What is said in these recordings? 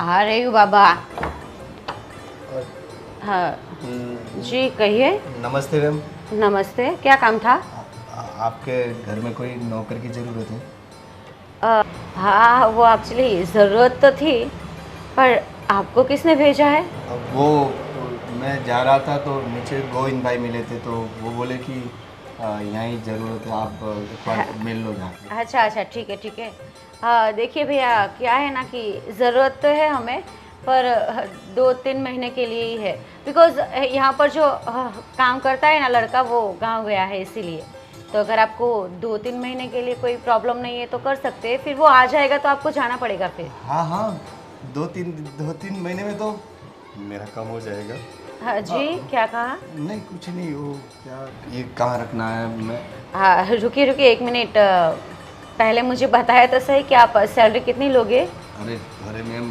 आ रही हूँ बाबा। और हाँ जी कहिए। नमस्ते मैम। नमस्ते, क्या काम था? आपके घर में कोई नौकर की ज़रूरत है? हाँ वो एक्चुअली ज़रूरत तो थी, पर आपको किसने भेजा है? वो मैं जा रहा था तो नीचे गोविंद भाई मिले थे, तो वो बोले कि यहाँ ही ज़रूरत है, आप एक बार मिल लो जाके। अच्छा अच्छा, ठीक है ठीक है। हाँ देखिए भैया, क्या है ना कि ज़रूरत तो है हमें, पर 2-3 महीने के लिए ही है। बिकॉज़ यहाँ पर जो काम करता है ना लड़का, वो गांव गया है, इसीलिए। तो अगर आपको 2-3 महीने के लिए कोई प्रॉब्लम नहीं है तो कर सकते हैं, फिर वो आ जाएगा तो आपको जाना पड़ेगा फिर। हाँ हाँ, 2-3 महीने में तो मेरा काम हो जाएगा। हाँ जी, क्या कहा? नहीं कुछ नहीं, वो क्या ये कहाँ रखना है मैं? हाँ रुकिए रुकिए 1 मिनट। पहले मुझे बताया तो सही कि आप सैलरी कितनी लोगे? अरे अरे मैम,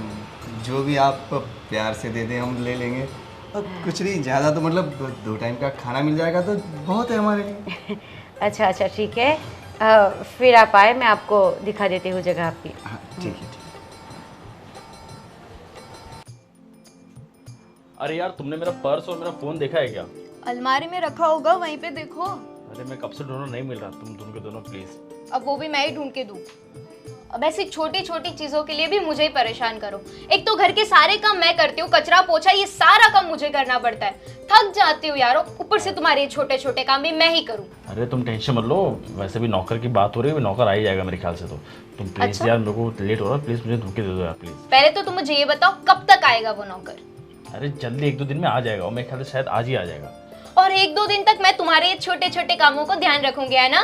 जो भी आप प्यार से दे दें हम ले लेंगे। अब कुछ नहीं ज़्यादा, तो मतलब 2 टाइम का खाना मिल जाएगा तो बहुत है हमारे लिए। अच्छा अच्छा ठीक है। फिर आप आए, मैं आपको दिखा देती हूँ जगह आपकी। हाँ ठीक है ठीक है। अरे यार, तुमने मेरा पर्स और मेरा फोन देखा है क्या? अलमारी में रखा होगा, वहीं पे देखो। अरे मैं कब से ढूंढ रहा, नहीं मिल रहा। तुम ढूंढ के दो ना प्लीज। अब वो भी मैं ही ढूंढ के दूं? अब ऐसी छोटी छोटी चीजों के लिए भी मुझे ही परेशान करो। एक तो घर के सारे काम मैं करती हूँ, कचरा पोछा ये सारा काम मुझे करना पड़ता है। थक जाती हूँ यारो, ऊपर से तुम्हारे छोटे छोटे काम भी मैं ही करूँ। अरे तुम टेंशन मत लो, वैसे भी नौकर की बात हो रही है, नौकर आ ही जाएगा मेरे ख्याल से। तो तुम प्लीज अच्छा? यार, मेरे को लेट हो रहा है, प्लीज मुझे ढूंढ के दे दो यार प्लीज। पहले तो तुम मुझे ये बताओ, कब तक आएगा वो नौकर? अरे जल्दी 1-2 दिन में आ जाएगा, और मेरे ख्याल से शायद आज ही आ जाएगा। और 1-2 दिन तक मैं तुम्हारे छोटे छोटे कामों को ध्यान रखूंगी, है ना?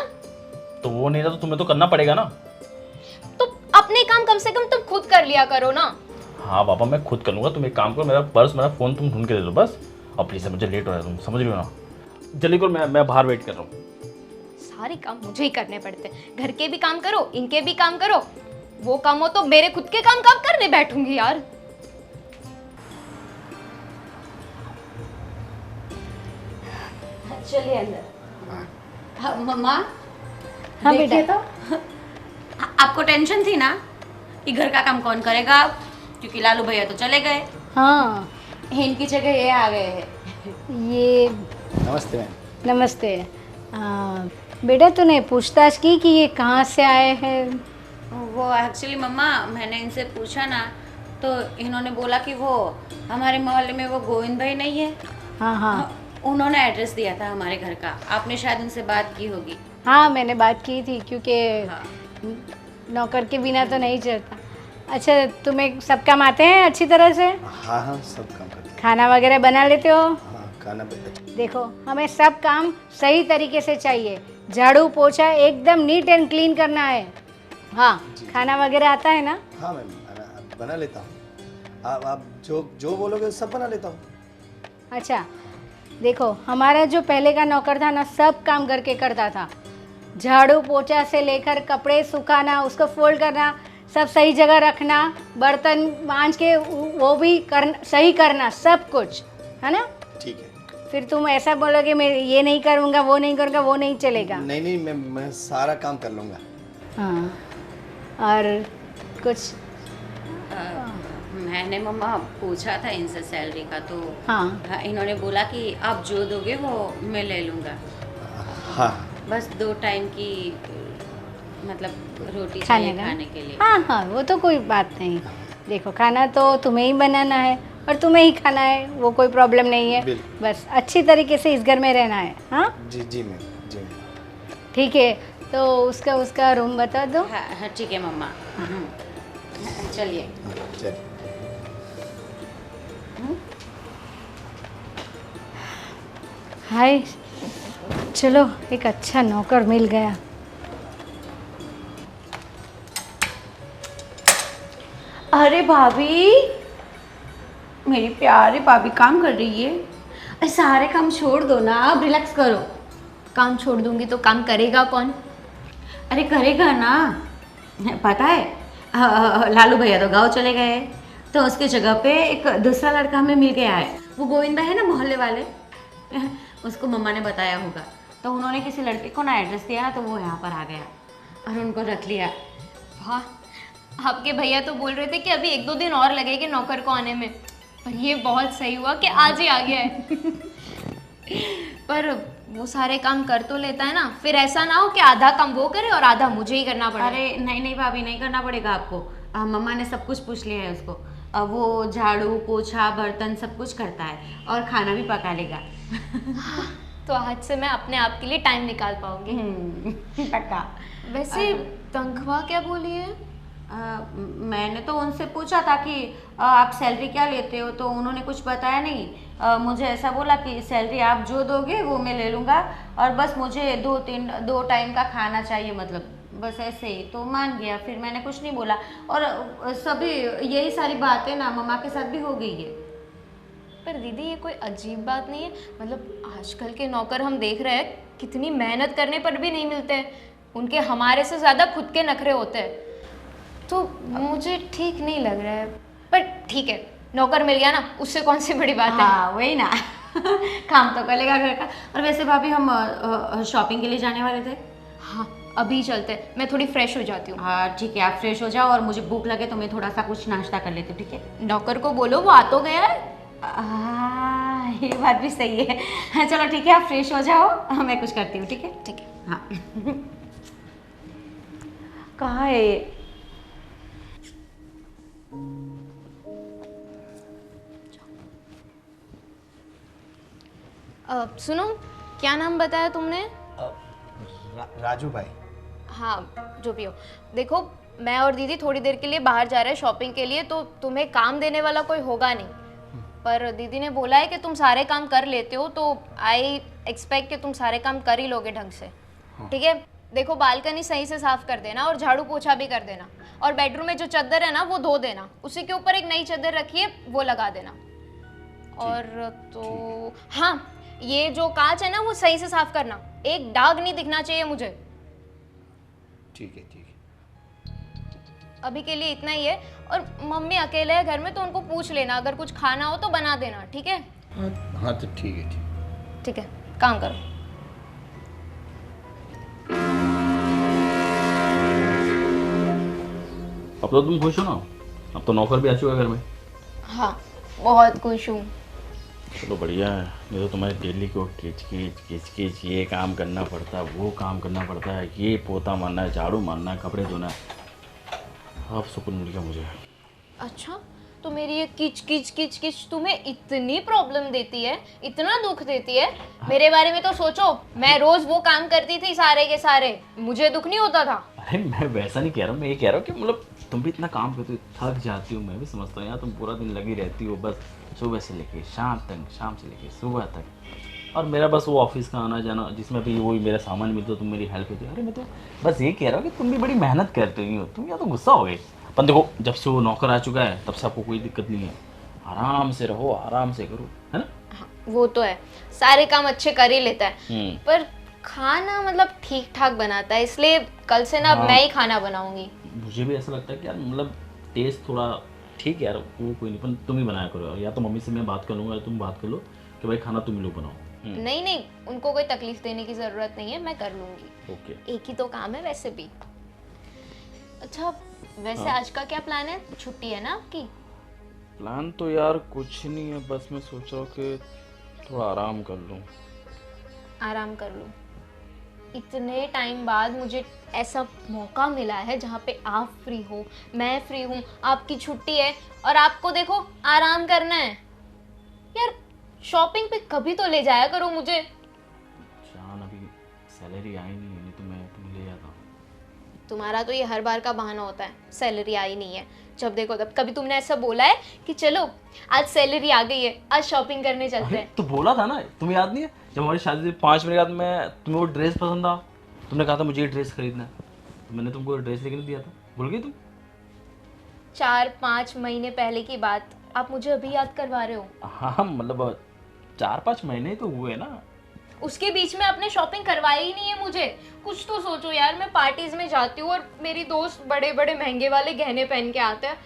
तो वो नहीं था तो तुम्हें तो करना पड़ेगा ना। तो अपने काम कम से कम तुम खुद कर लिया करो ना। हाँ बाबा, मैं खुद कर लूंगा। तुम एक काम करो, मेरा पर्स मेरा फोन तुम ढूंढ के दे दो बस। और प्लीज मुझे लेट हो रहा है, तुम समझ रही हो ना। जल्दी करो, मैं बाहर वेट कर रहा हूँ। सारे काम मुझे ही करने पड़ते हैं। घर के भी काम करो, इनके भी काम करो। वो काम हो तो मेरे खुद के काम कब करने बैठूंगी यार। चलिए अंदर। हाँ मम्मा। हाँ देखिए बेटा। तो आपको टेंशन थी ना कि घर का काम कौन करेगा, क्योंकि लालू भैया तो चले गए। हाँ इनकी जगह ये आ गए हैं। ये नमस्ते मैम। नमस्ते। बेटा तूने पूछताछ की कि ये कहाँ से आए हैं? वो एक्चुअली मम्मा, मैंने इनसे पूछा ना, तो इन्होंने बोला कि वो हमारे मोहल्ले में वो गोविंद भाई नहीं है। हाँ हाँ उन्होंने एड्रेस दिया था हमारे घर का। आपने शायद उनसे बात की होगी। हाँ मैंने बात की थी, क्योंकि हाँ। नौकर के बिना तो नहीं चलता। अच्छा तुम्हें सब काम आते हैं अच्छी तरह से? हाँ हाँ, सब काम करते हैं। खाना वगैरह बना लेते हो? हाँ खाना अच्छा। देखो हमें सब काम सही तरीके से चाहिए। झाड़ू पोछा एकदम नीट एंड क्लीन करना है। हाँ खाना वगैरह आता है ना? हाँ मैम, बना लेता हूँ। आप जो बोलोगे सब बना लेता हूँ। अच्छा देखो, हमारा जो पहले का नौकर था ना, सब काम घर के करता था। झाड़ू पोछा से लेकर कपड़े सुखाना, उसको फोल्ड करना, सब सही जगह रखना, बर्तन मांज के वो भी सही करना, सब कुछ है ना। ठीक है। फिर तुम ऐसा बोलोगे मैं ये नहीं करूँगा, वो नहीं करूँगा, वो नहीं चलेगा। नहीं नहीं, मैं सारा काम कर लूँगा। हाँ और कुछ? मैंने मम्मा पूछा था इनसे सैलरी का, तो हाँ इन्होंने बोला कि आप जो दोगे वो मैं ले लूँगा। हाँ बस 2 टाइम की मतलब रोटी खाने चाहिए का? खाने के लिए। हाँ हाँ वो तो कोई बात नहीं। देखो खाना तो तुम्हें ही बनाना है और तुम्हें ही खाना है, वो कोई प्रॉब्लम नहीं है। बिल्कुल। बस अच्छी तरीके से इस घर में रहना है। हाँ जी जी मैम, जी मैम। ठीक है, तो उसका रूम बता दो। हाँ हाँ ठीक है मम्मा। चलिए। चलिए। हाय, चलो एक अच्छा नौकर मिल गया। अरे भाभी, मेरी प्यारी भाभी काम कर रही है। अरे सारे काम छोड़ दो ना, अब रिलैक्स करो। काम छोड़ दूंगी तो काम करेगा कौन? अरे करेगा ना, पता है लालू भैया तो गांव चले गए, तो उसकी जगह पे एक दूसरा लड़का हमें मिल गया है। वो गोविंदा है ना मोहल्ले वाले, उसको मम्मा ने बताया होगा, तो उन्होंने किसी लड़के को ना एड्रेस दिया ना, तो वो यहाँ पर आ गया और उनको रख लिया। वाह, आपके भैया तो बोल रहे थे कि अभी 1-2 दिन और लगेंगे नौकर को आने में, पर ये बहुत सही हुआ कि आज ही आ गया है। पर वो सारे काम कर तो लेता है ना, फिर ऐसा ना हो कि आधा काम वो करे और आधा मुझे ही करना पड़े। अरे नहीं नहीं भाभी, नहीं करना पड़ेगा आपको। मम्मा ने सब कुछ पूछ लिया है उसको। वो झाड़ू पोछा बर्तन सब कुछ करता है और खाना भी पका लेगा। तो आज से मैं अपने आप के लिए टाइम निकाल पाऊंगी। पक्का। वैसे तनख्वाह क्या बोली है? मैंने तो उनसे पूछा था कि आप सैलरी क्या लेते हो, तो उन्होंने कुछ बताया नहीं। मुझे ऐसा बोला कि सैलरी आप जो दोगे वो मैं ले लूँगा, और बस मुझे 2 टाइम का खाना चाहिए, मतलब बस ऐसे ही। तो मान गया, फिर मैंने कुछ नहीं बोला। और सभी यही सारी बातें ना मम्मा के साथ भी हो गई है। पर दीदी ये कोई अजीब बात नहीं है, मतलब आजकल के नौकर हम देख रहे हैं कितनी मेहनत करने पर भी नहीं मिलते हैं, उनके हमारे से ज़्यादा खुद के नखरे होते हैं, तो मुझे ठीक नहीं लग रहा है। पर ठीक है, नौकर मिल गया ना, उससे कौन सी बड़ी बात है। हाँ वही ना। काम तो करेगा घर का। और वैसे भाभी हम शॉपिंग के लिए जाने वाले थे। हाँ अभी चलते हैं, मैं थोड़ी फ्रेश हो जाती हूँ। हाँ ठीक है, आप फ्रेश हो जाओ और मुझे भूख लगे तो मैं थोड़ा सा कुछ नाश्ता कर लेती हूँ, ठीक है। नौकर को बोलो वो आ तो गया है। ये बात भी सही है। हाँ चलो ठीक है, आप फ्रेश हो जाओ, मैं कुछ करती हूँ, ठीक है। ठीक है। हाँ। कहाँ है ये? सुनो, क्या नाम बताया तुमने? राजू भाई। हाँ जो भी हो, देखो मैं और दीदी थोड़ी देर के लिए बाहर जा रहे हैं शॉपिंग के लिए, तो तुम्हें काम देने वाला कोई होगा नहीं, पर दीदी ने बोला है कि तुम सारे काम कर लेते हो, तो आई एक्सपेक्ट कि तुम सारे काम कर ही लोगे ढंग से। ठीक है, देखो बालकनी सही से साफ कर देना और झाड़ू पोछा भी कर देना, और बेडरूम में जो चादर है ना वो धो देना, उसी के ऊपर एक नई चादर रखी है वो लगा देना। और तो हाँ, ये जो कांच है ना वो सही से साफ करना, एक दाग नहीं दिखना चाहिए मुझे। ठीक है ठीक है। अभी के लिए इतना ही है, और मम्मी अकेले है घर में तो उनको पूछ लेना, अगर कुछ खाना हो तो बना देना, ठीक है। हाँ तो ठीक है ठीक है, काम करो। अब तो तुम खुश हो ना, अब तो नौकर भी आ चुका है घर में। हाँ बहुत खुश हूँ। चलो बढ़िया है, नहीं तो तुम्हारे डेली को किच किच ये काम करना पड़ता है, वो काम करना पड़ता है, ये पोता मारना है, झाड़ू मारना है, कपड़े धोना है। अब सुकून मिल गया मुझे। अच्छा, तो मेरी ये किच किच किच किच तुम्हें इतनी प्रॉब्लम देती है, इतना दुख देती है? मेरे बारे में तो सोचो, मैं रोज वो काम करती थी सारे के सारे, मुझे दुख नहीं होता था। अरे मैं वैसा नहीं कह रहा हूँ, मैं ये कह रहा हूँ कि मतलब तुम भी इतना काम करती हो, थक जाती हो, मैं भी समझता हूँ यार, तुम पूरा दिन लगी रहती हो बस सुबह से लेके शाम तक, शाम से लेके सुबह तक, और मेरा बस वो ऑफिस का आना जाना जिसमें भी वही मेरा सामान मिलता है, तुम मेरी हेल्प होती है। अरे मैं तो बस ये कह रहा हूँ कि तुम भी बड़ी मेहनत करते हो, तुम या तो गुस्सा हो गए। पर देखो जब से वो नौकर आ चुका है तब से आपको कोई दिक्कत नहीं है, आराम से रहो, आराम से करो, है ना। हाँ, वो तो है, सारे काम अच्छे कर ही लेता है, पर खाना मतलब ठीक ठाक बनाता है, इसलिए कल से ना हाँ। मैं ही खाना बनाऊंगी। मुझे भी ऐसा लगता है कि यार मतलब टेस्ट थोड़ा ठीक है यार, वो कोई नहीं, पर तुम ही बनाया करो, या तो मम्मी से मैं बात कर लूँगा या तुम बात कर लो कि भाई खाना तुम ही लोग बनाओ। नहीं नहीं, उनको कोई तकलीफ देने की जरूरत नहीं है, मैं कर लूंगी। ओके। एक ही तो काम है वैसे भी। अच्छा वैसे हाँ। आज का क्या प्लान है? छुट्टी है ना आपकी? प्लान तो यार कुछ नहीं है, बस मैं सोच रहा हूँ कि थोड़ा आराम कर लूँ। आराम कर लूँ? इतने टाइम बाद मुझे ऐसा मौका मिला है जहाँ पे आप फ्री हो, मैं फ्री हूँ, आपकी छुट्टी है और आपको देखो आराम करना है। यार शॉपिंग पे कभी तो ले जाया करो मुझे। जान अभी सैलरी आई नहीं है, नहीं तो मैं तुम्हें ले जाता हूँ। तुम्हारा तो ये हर बार का बहाना होता है, सैलरी आई नहीं है, जब देखो तब। कभी तुमने ऐसा बोला है कि चलो आज सैलरी आ गई है, आज शॉपिंग करने चलते हैं? तो बोला था ना, तुम्हें याद नहीं है जब हमारी शादी से 5 मिनट बाद मैं तुम्हें वो ड्रेस पसंद आ, तुमने कहा था मुझे ये ड्रेस खरीदना है, तो मैंने तुमको ड्रेस लेके नहीं दिया था, भूल गई तुम? 4-5 महीने पहले की बात आप मुझे अभी याद करवा रहे हो? हाँ मतलब 4-5 महीने ही तो हुए ना। उसके बीच में आपने शॉपिंग करवाई ही नहीं है मुझे। कुछ तो सोचो यार, मैं पार्टीज में जाती हूँ और मेरी दोस्त बड़े बड़े महंगे वाले गहने पहन के आते हैं,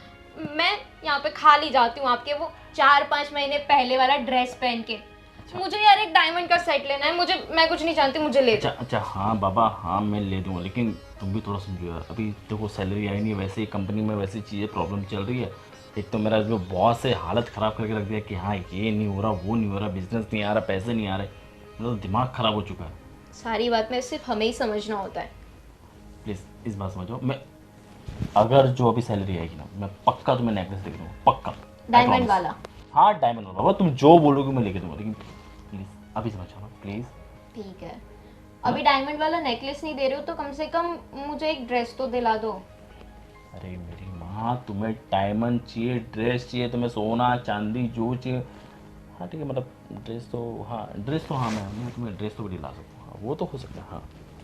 मैं यहाँ पे खाली जाती हूँ आपके वो 4-5 महीने पहले वाला ड्रेस पहन के। मुझे यार एक डायमंड का सेट लेना है, मैं कुछ नहीं जानती, मुझे ले जाओ। अच्छा हाँ बाबा, हाँ मैं ले दूंगा, लेकिन तुम भी थोड़ा समझो यार, अभी देखो सैलरी आई नहीं है, वैसे ही कंपनी में वैसी चीज़ें प्रॉब्लम चल रही है। एक तो मेरा जो बॉस है हालत ख़राब करके रख दिया कि हाँ ये नहीं हो रहा, वो नहीं हो रहा, बिजनेस नहीं आ रहा, पैसे नहीं आ रहे, मतलब दिमाग ख़राब हो चुका है। सारी बात में सिर्फ हमें ही समझना होता है। प्लीज़ इस बात समझो, मैं अगर जो अभी सैलरी आएगी ना, मैं पक्का तुम्हें नेकलेस दे दूँगा, पक्का। I diamond promise। वाला? हाँ डायमंड वाला, वो तुम जो बोलोगे मैं लेके दूँगा, लेकिन प्लीज़ अभी समझो ना प्लीज़। ठीक है, अभी डायमंड वाला नेकलेस नहीं दे रहे हो तो कम से कम मुझे एक ड्रेस तो दिला दो। अरे मेरी माँ, तुम्हें डायमंड चाहिए, ड्रेस चाहिए, तुम्हें सोना चांदी जो चाहिए, हाँ ठीक है, मतलब ड्रेस तो हाँ मैं तुम्हें ड्रेस तो भी दिला सकता हूँ, हाँ वो तो हो सकता है। हाँ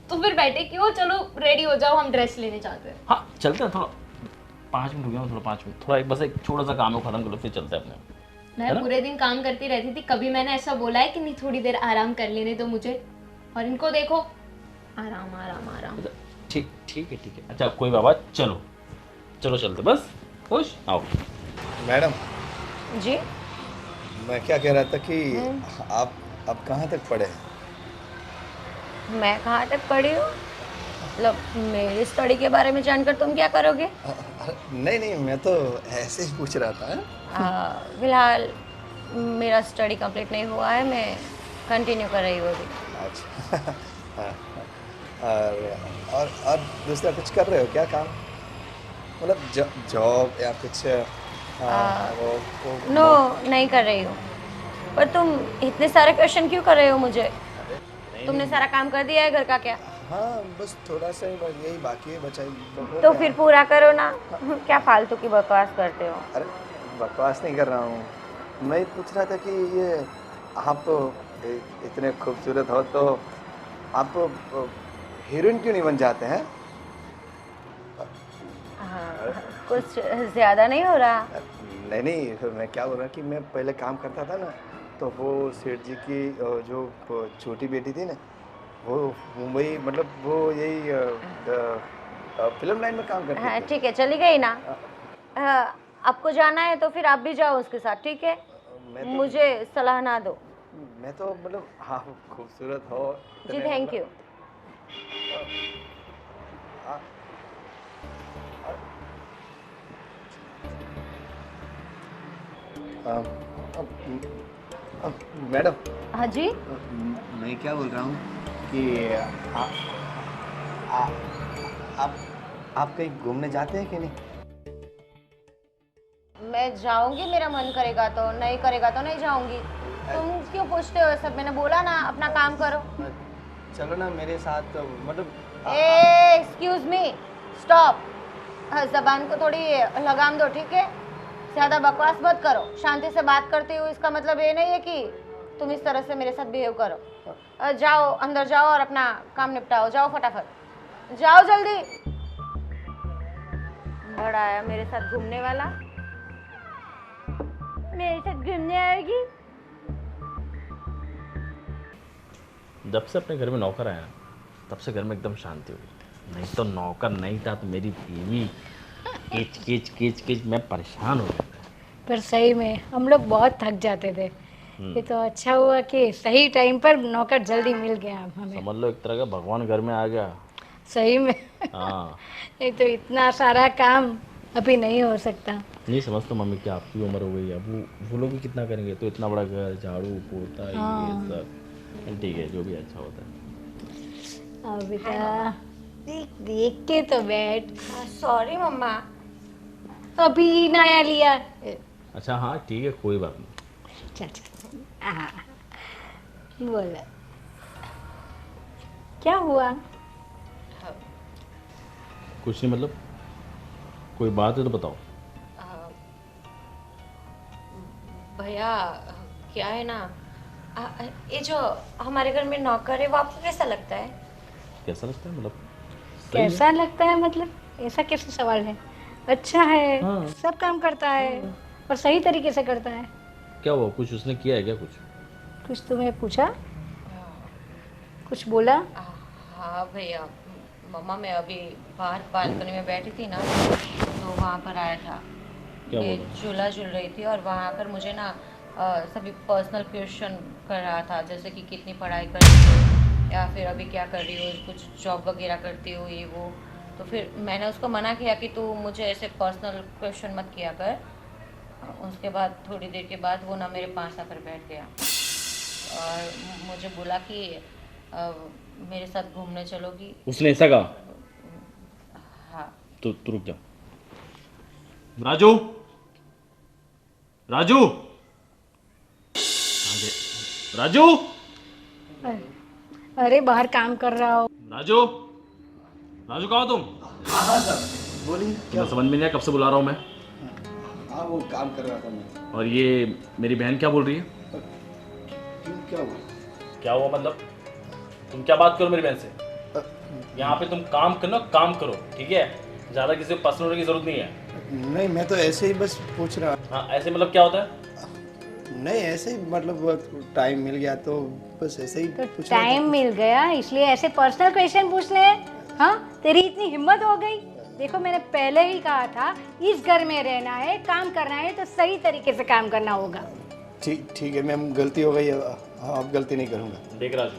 तो फिर बैठे क्यों, चलो रेडी हो जाओ, हम ड्रेस लेने जाते हैं। हाँ चलते हैं, थोड़ा 5 मिनट हो गया, थोड़ा 5 मिनट, थोड़ा बस एक छोटा सा काम है, खत्म कर लो फिर चलते हैं अपने। है मैं ना? पूरे दिन काम करती रहती थी, कभी मैंने ऐसा बोला है कि नहीं थोड़ी देर आराम कर लेने दो मुझे, और इनको देखो आराम आराम आराम। ठीक ठीक है ठीक है, अच्छा कोई बाबा, चलो चलो चलते, बस खुश आओ। मैडम, जी मैं क्या कह रहा था कि आप कहाँ तक पढ़े हैं? मैं कहाँ तक पढ़ी हूँ? मतलब मेरी स्टडी के बारे में जानकर तुम क्या करोगे? नहीं नहीं, मैं तो ऐसे ही पूछ रहा था। फिलहाल मेरा स्टडी कंप्लीट नहीं हुआ है, मैं कंटिन्यू कर रही हूँ अभी। अच्छा हाँ, और दूसरा कुछ कर रहे हो क्या काम, मतलब जॉब या कुछ? नो नहीं कर रही हूँ। पर तुम इतने सारे क्वेश्चन क्यों कर रहे हो मुझे? तुमने सारा काम कर दिया है घर का क्या? हाँ बस थोड़ा सा ही यही बाकी है, बचा तो फिर पूरा करो ना। क्या फालतू की बकवास करते हो? अरे बकवास नहीं कर रहा हूँ, मैं पूछ रहा था कि ये आप इतने खूबसूरत हो तो आप हीरोइन क्यों नहीं बन जाते हैं? हाँ, कुछ ज़्यादा नहीं हो रहा? नहीं नहीं, मैं क्या बोल रहा कि मैं पहले काम करता था ना, तो वो सेठ जी की जो छोटी बेटी थी ना, वो मुंबई, मतलब वो यही फिल्म लाइन में काम करती हाँ थी। ठीक है, चली गई ना। आपको जाना है तो फिर आप भी जाओ उसके साथ, ठीक है? मुझे सलाह ना दो। मैं तो मतलब हाँ खूबसूरत हो जी इतने थैंक यू। मैडम, हाँ जी, मैं क्या बोल रहा हूँ कि आप कहीं घूमने जाते हैं कि नहीं? मैं जाऊंगी, मेरा मन करेगा तो, नहीं करेगा तो नहीं जाऊंगी। तुम क्यों पूछते हो सब? मैंने बोला ना अपना काम करो। चलो ना मेरे साथ, मतलब एक्सक्यूज मी, स्टॉप। जबान को थोड़ी लगाम दो, ठीक है? ज़्यादा बकवास मत करो। शांति से बात करती हूँ, इसका मतलब ये नहीं है कि तुम इस तरह से मेरे साथ बिहेव करो। जाओ अंदर जाओ और अपना काम निपटाओ, जाओ फटाफट, जाओ जल्दी। बड़ा आया मेरे साथ घूमने वाला, मेरे साथ घूमने आएगी। जब से अपने घर में नौकर आया ना, तब से घर में एकदम शांति हो गई। नहीं तो नौकर नहीं था तो मेरी बीवी किच किच किच किच, मैं परेशान हो गया था। पर सही में हम लोग बहुत थक जाते थे। ये तो अच्छा हुआ कि सही टाइम पर नौकर जल्दी मिल गया हमें। समझ लो एक तरह का भगवान घर में आ गया। सही में हाँ नहीं तो इतना सारा काम अभी नहीं हो सकता। नहीं समझता मम्मी, क्या आपकी उम्र हो गई है, अब वो लोग भी कितना करेंगे, तो इतना बड़ा घर, झाड़ू पोता ये सब, ठीक है जो भी अच्छा होता है। अब बेटा देख देख के तो बैठ। सॉरी मम्मा। अभी नया लिया। अच्छा हाँ ठीक है कोई बात नहीं। चल चल हाँ बोला क्या हुआ? कुछ नहीं, मतलब कोई बात है तो बताओ। भैया क्या है ना, ये जो हमारे घर में नौकर है वो आपको कैसा लगता है? कैसा लगता है, मतलब सही है? कैसा लगता है मतलब ऐसा कैसे सवाल है? अच्छा है, हाँ। सब काम करता है और सही तरीके से करता है। क्या हुआ, कुछ उसने किया है क्या कुछ? कुछ तुम्हें पूछा, कुछ बोला? हाँ भैया, मम्मा मैं अभी बाहर बालकनी में बैठी थी ना, तो वहाँ पर आया था। क्या ये बोला? झूला झूल रही थी और वहाँ आकर मुझे ना सभी पर्सनल क्वेश्चन कर रहा था, जैसे कि कितनी पढ़ाई करती हो या फिर अभी क्या कर रही हो, कुछ जॉब वगैरह करती हो, ये वो। तो फिर मैंने उसको मना किया कि तू मुझे ऐसे पर्सनल क्वेश्चन मत किया कर। उसके बाद थोड़ी देर के बाद वो ना मेरे पास आकर बैठ गया और मुझे बोला कि मेरे साथ घूमने चलोगी। उसने ऐसा कहा? हाँ। तो तू रुक जा। राजू, राजू, राजू, अरे बाहर काम कर रहा हो। राजू, राजू कहाँ हो तुम? हाँ सर, बोलिए। तुम्हें समझ में नहीं आया कब से बुला रहा हूँ मैं? हाँ वो काम कर रहा था मैं। और ये मेरी बहन क्या बोल रही है? क्यों, क्या हुआ? क्या हुआ मतलब? तुम क्या बात करो मेरी बहन से? यहाँ पे तुम काम करना, काम करो, ठीक है? ज़्यादा किसी को पसंद होने की जरूरत नहीं है। नहीं, मैं तो ऐसे ही बस पूछ रहा। हाँ, ऐसे मतलब क्या होता है? नहीं, ऐसे ही मतलब टाइम मिल गया तो बस ऐसे ही तो पूछ रहा था। टाइम मिल गया इसलिए ऐसे पर्सनल क्वेश्चन पूछने हैं? हाँ, तेरी इतनी हिम्मत हो गई। देखो मैंने पहले ही कहा था इस घर में रहना है, काम करना है तो सही तरीके से काम करना होगा। ठीक है मैम, गलती हो गई। अब गलती नहीं करूँगा। देख राजू,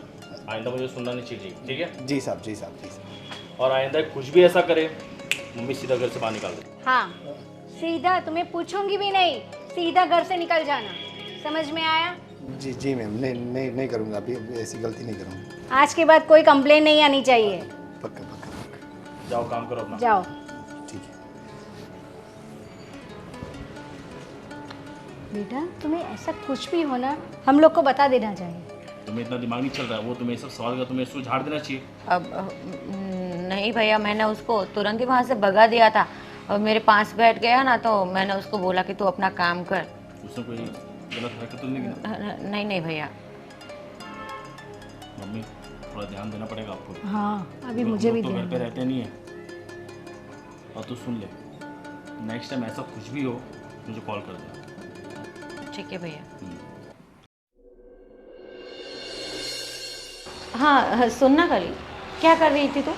आइंदा मुझे सुनना नहीं चाहिए, ठीक है? जी साहब, जी साहब, जी साहब। और आइंदा कुछ भी ऐसा करे, मम्मी सीधा घर से बाहर निकाल दे। हाँ, सीधा तुम्हें पूछूंगी भी नहीं, सीधा घर से निकल जाना। समझ में आया? जी जी मैम, नहीं करूँगा। अभी ऐसी गलती नहीं करूँगा। आज के बाद कोई कंप्लेन नहीं आनी चाहिए। पक्का पक्का पक्का। जाओ काम करो अपना। जाओ। ठीक है। बेटा तुम्हें ऐसा कुछ भी होना हम लोग को बता देना चाहिए। तुम्हें इतना दिमाग नहीं चल रहा है, वो तुम्हें सब सवाल का तुम्हें इसको झाड़ देना चाहिए। अब नहीं भैया, मैंने उसको तुरंत ही वहाँ से भगा दिया था और मेरे पास बैठ गया ना तो मैंने उसको बोला कि तू अपना काम कर। उसने कोई गलत हरकत तो नहीं की? नहीं भैया। मम्मी थोड़ा ध्यान देना पड़ेगा आपको। हाँ, अभी हम मुझे लोग भी तो घर ध्यान पे देना। रहते नहीं है। और तू सुन ले, नेक्स्ट टाइम ऐसा कुछ भी हो मुझे कॉल कर दे। ठीक है भैया। हाँ सुनना करी, क्या कर रही थी तू?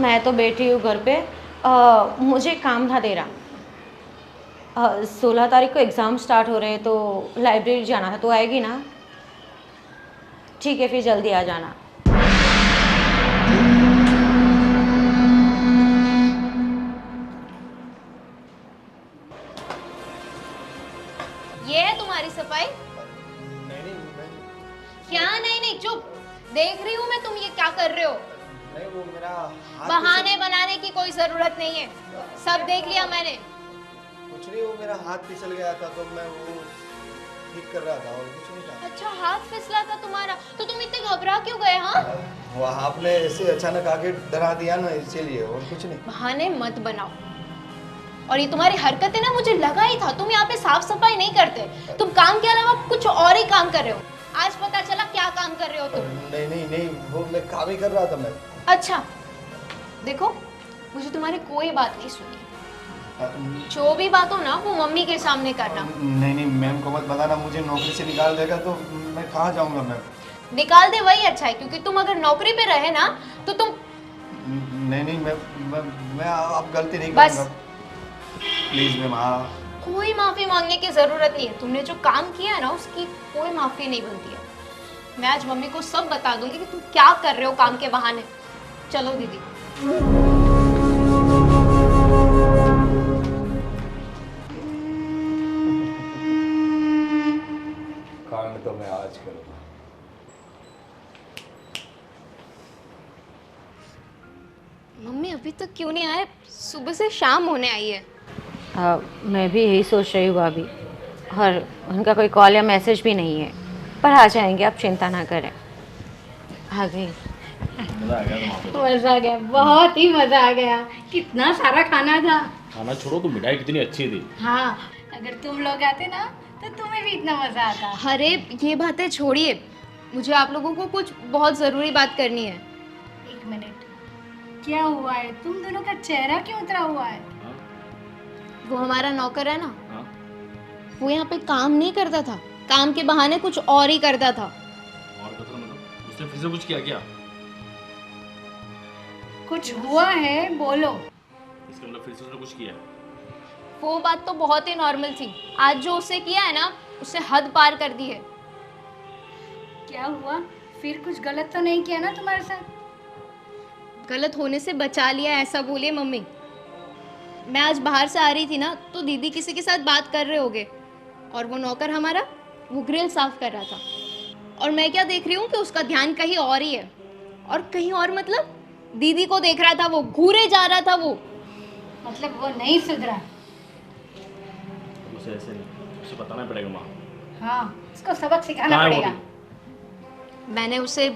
मैं तो बैठी हूँ घर पे। मुझे काम था तेरा। 16 तारीख को एग्ज़ाम स्टार्ट हो रहे हैं तो लाइब्रेरी जाना था। तो आएगी ना? ठीक है फिर जल्दी आ जाना। ये है तुम्हारी सफाई? नहीं क्या नहीं नहीं, चुप। देख रही हूँ मैं तुम ये क्या कर रहे हो। नहीं, वो मेरा हाथ बहाने बनाने की कोई जरूरत नहीं है, सब देख लिया मैंने। कुछ नहीं, वो मेरा हाथ फिसल गया था तो मैं वो ठीक कर रहा था और कुछ नहीं था। अच्छा, हाथ फिसला था तुम्हारा, तो तुम इतने घबरा क्यों गए? हाँ, वो आपने ऐसे अचानक आके डरा दिया ना, इसीलिए, और कुछ नहीं। बहाने मत बनाओ। और ये तुम्हारी हरकतें ना, मुझे लगा ही था तुम यहाँ पे साफ सफाई नहीं करते, तुम काम के अलावा कुछ और ही काम कर रहे हो। आज पता चला क्या काम कर रहे हो तुम। नहीं, वो मैं काम ही कर रहा था मैं। अच्छा देखो, मुझे तुम्हारी कोई बात नहीं सुनी। जो भी बात हो ना वो मम्मी के सामने करना। नहीं मैम को मत बताना, मुझे नौकरी से निकाल देगा तो मैं कहाँ जाऊँगा मैम। निकाल दे वही अच्छा है, क्योंकि तुम अगर नौकरी पे रहे ना तो तुम। नहीं मैं अब गलती नहीं बस। करूँगा। Please ma'am. हाँ, कोई माफी मांगने की जरूरत नहीं है। तुमने जो काम किया है ना उसकी कोई माफी नहीं बनती है। मैं आज मम्मी को सब बता दूंगी कि तुम क्या कर रहे हो काम के बहाने। चलो दीदी। काम तो मैं आज करूँगा। मम्मी अभी तक क्यों नहीं आए? सुबह से शाम होने आई है। मैं भी यही सोच रही हूँ भाभी, और उनका कोई कॉल या मैसेज भी नहीं है, पर आ जाएंगे, आप चिंता ना करें। आ गई। मजा आ गया तुम्हारा? मजा आ गया, बहुत ही मजा आ गया। कितना सारा खाना था। खाना छोड़ो, तो मिठाई कितनी अच्छी थी। हाँ, अगर तुम लोग आते ना तो तुम्हें भी इतना मजा आता। अरे ये बातें छोड़िए, मुझे आप लोगों को कुछ बहुत ज़रूरी बात करनी है। एक मिनट, क्या हुआ है? तुम दोनों का चेहरा क्यों उतरा हुआ है? वो हमारा नौकर है ना, हाँ? वो यहाँ पे काम नहीं करता था, काम के बहाने कुछ और ही करता था। और बता, मतलब उसने फिर से कुछ किया क्या? कुछ हुआ है, बोलो। इसका मतलब फिर से उसने कुछ किया है? वो बात तो बहुत ही नॉर्मल थी, आज जो उससे किया है ना उससे हद पार कर दी है। क्या हुआ? फिर कुछ गलत तो नहीं किया ना तुम्हारे साथ? गलत होने से बचा लिया ऐसा बोलिए मम्मी। मैं आज बाहर से आ रही थी ना तो दीदी किसी के साथ बात कर रहे होगे और वो नौकर हमारा वो ग्रिल साफ कर रहा था और मैं क्या देख रही हूँ कि उसका ध्यान कहीं और ही है। और कहीं और मतलब दीदी को देख रहा था, वो घूरे जा रहा था वो। मतलब वो नहीं सुधरा। उसे ऐसे नहीं, उसे बताना पड़ेगा माँ। हाँ, उसको सबक सिखाना कहाँ है वो पड़ेगा। भी? मैंने उसे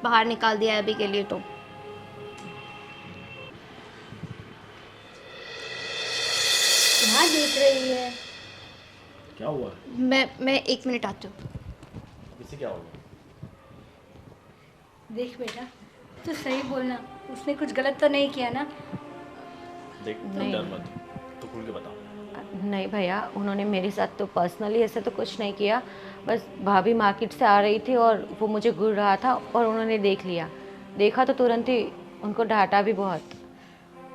बाहर निकाल दिया है अभी के लिए। तो क्या देख रही है? क्या हुआ? मैं 1 मिनट आती हूँ। इससे क्या होगा? देख बेटा, तू सही बोलना, उसने कुछ गलत तो नहीं किया ना? देख नहीं। डर मत, तो खुल के बताओ। नहीं भैया, उन्होंने मेरे साथ तो पर्सनली ऐसे तो कुछ नहीं किया। बस भाभी मार्केट से आ रही थी और वो मुझे घूर रहा था और उन्होंने देख लिया। देखा तो तुरंत ही उनको डांटा भी बहुत।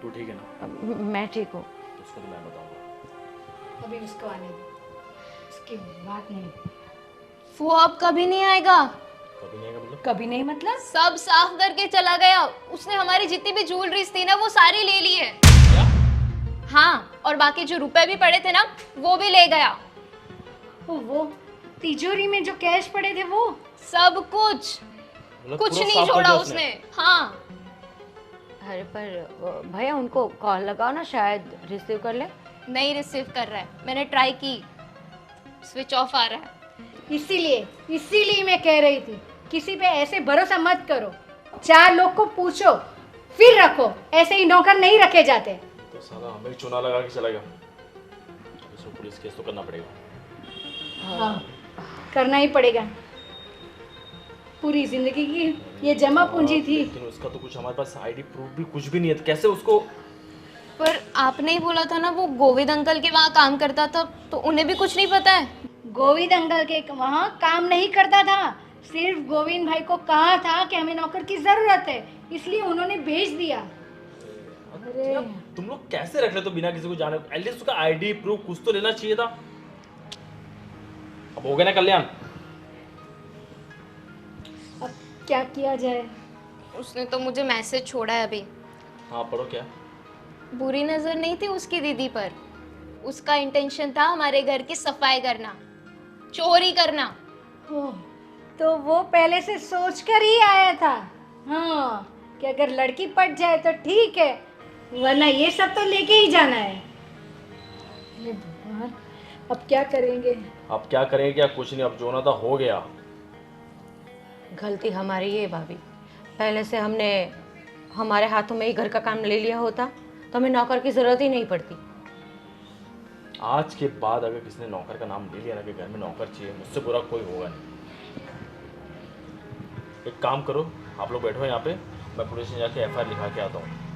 तू ठीक है ना? मैं ठीक हूँ। तो उसको तो मैं बताऊंगा। अभी उसको आने दे, उसकी बात नहीं। वो अब कभी नहीं आएगा। कभी नहीं आएगा मतलब? कभी नहीं मतलब? सब साफ करके चला गया। उसने हमारी जितनी भी ज्वेलरीज थी ना वो सारी ले ली है। क्या? हाँ, और बाकी जो रुपए भी पड़े थे ना वो भी ले गया। वो तिजोरी में जो कैश पड़े थे वो? सब कुछ, मतलब कुछ पूरा नहीं साफ कर छोड़ा दिया उसने। हाँ, अरे पर भैया उनको कॉल लगाओ ना, शायद रिसीव कर ले। नहीं रिसीव कर रहा है। मैंने ट्राई की, स्विच ऑफ आ रहा है। इसीलिए मैं कह रही थी, किसी पे ऐसे भरोसा मत करो। 4 लोग को पूछो फिर रखो, ऐसे ही नौकर नहीं रखे जाते। तो साला हमें चुना लगा के चला गया। इसको पुलिस केस तो करना पड़ेगा। हाँ, करना ही पड़ेगा। पूरी जिंदगी की ये जमा पूंजी थी। लेकिन उसका तो कुछ हमारे पास आईडी प्रूफ भी कुछ भी नहीं है, तो कैसे उसको? पर आपने ही बोला था ना वो गोविंद अंकल के वहाँ काम करता था, तो उन्हें भी कुछ नहीं पता है। गोविंद अंकल के वहाँ काम नहीं करता था, सिर्फ गोविंद भाई को कहा था कि हमें नौकर की जरूरत है, इसलिए उन्होंने भेज दिया। अरे तुम लोग कैसे रख ले तो बिना किसी को जाने? एटलीस्ट उसका आईडी प्रूफ कुछ तो लेना चाहिए था। अब हो गया ना कल्याण। अब क्या किया जाए? उसने तो मुझे मैसेज छोड़ा है अभी। हाँ पढ़ो क्या? बुरी नजर नहीं थी उसकी दीदी पर। उसका इंटेंशन था हमारे घर की सफाई करना, चोरी करना। ओह, तो वो पहले से सोच कर ही आया था। हाँ, कि अगर लड़की पट जाए तो ठीक है, वरना ये सब तो लेके ही जाना है। हे भगवान, अब क्या करेंगे? अब क्या करेंगे? क्या कुछ नहीं, अब जो होना था हो गया। गलती हमारी है भाभी। पहले से हमने हमारे हाथों में ही घर का काम ले लिया होता तो हमें नौकर की ज़रूरत ही नहीं पड़ती। आज के बाद अगर किसी ने नौकर का नाम ले लिया ना कि घर में नौकर चाहिए, मुझसे बुरा कोई होगा नहीं। एक काम करो, आप लोग बैठो यहाँ पे, मैं पुलिस में जाके FIR लिखा के आता हूँ।